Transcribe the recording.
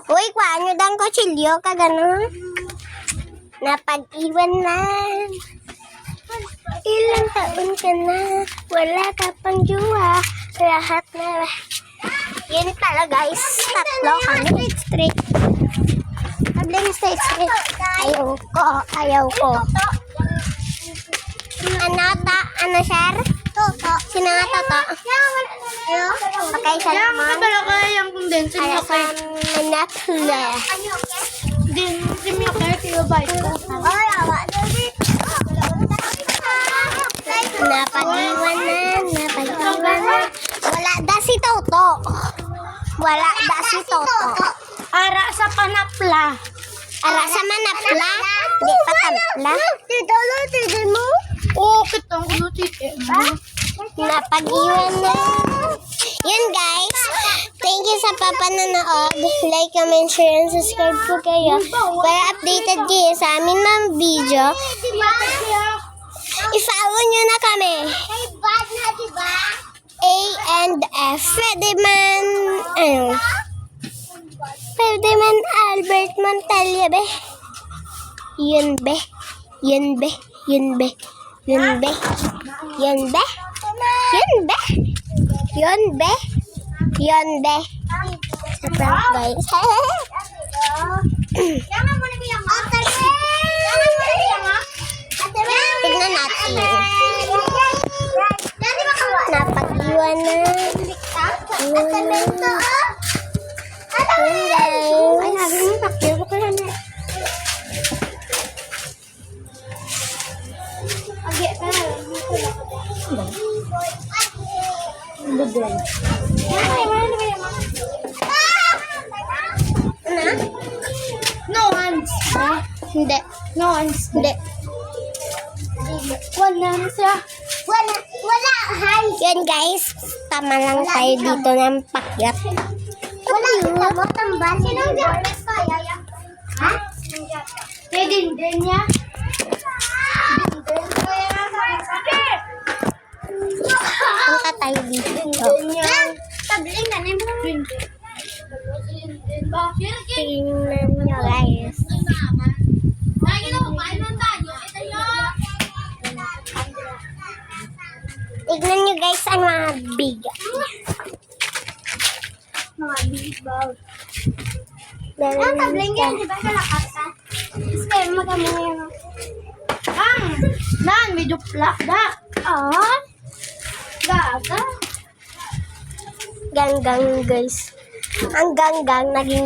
Uy, kuhaan nyo dang kutsilyo ka gano'n. Napag-iwan na. Ilang taon ka na. Wala ka pang jowa. Lahat na. Yan pala guys. Tatlo kami. Straight. Problem straight. Ayaw ko. Ano, sir? Toto. Sino nga toto? Okay, sa naman. Yung condenser Para sa manapula. Condenser mo kaya kilobyte ko. Napag-iwan na. Wala da si Toto. Ara sa panapla. Ara sa manapla. Di pa tampla. Tido mo? Oo, kitang kuno titi. Napag-iwan na. Yun guys. Thank you sa papanonood. Like, comment, share, and subscribe po kayo. Para updated kayo sa amin mga video. I-follow nyo na kami. A and F. Pwede man Albert Montalia, be. Yun, be. Sa prank, guys. Tignan natin. Napag-iwan na. Ay, sabi mo, pakil ko kaya na. Agi, No hands. Hindi. No hands. Hindi. Wala na siya. Wala. Yan guys. Tama lang tayo dito ng pakyat. Wala kita mo tambal. Sinong jacket pa, Yaya? Ha? Pwede din niya. Punta tayo dito. Tabling na niya. Tingnan nyo guys. Tignan nyo guys ang mga big. Mga big bag. Meron Tabling siya. yan, di ba sa lakas ka? Kasi magamo yan. Nan, may dupla. Gaga. Ganggang guys. Ang ganggang naging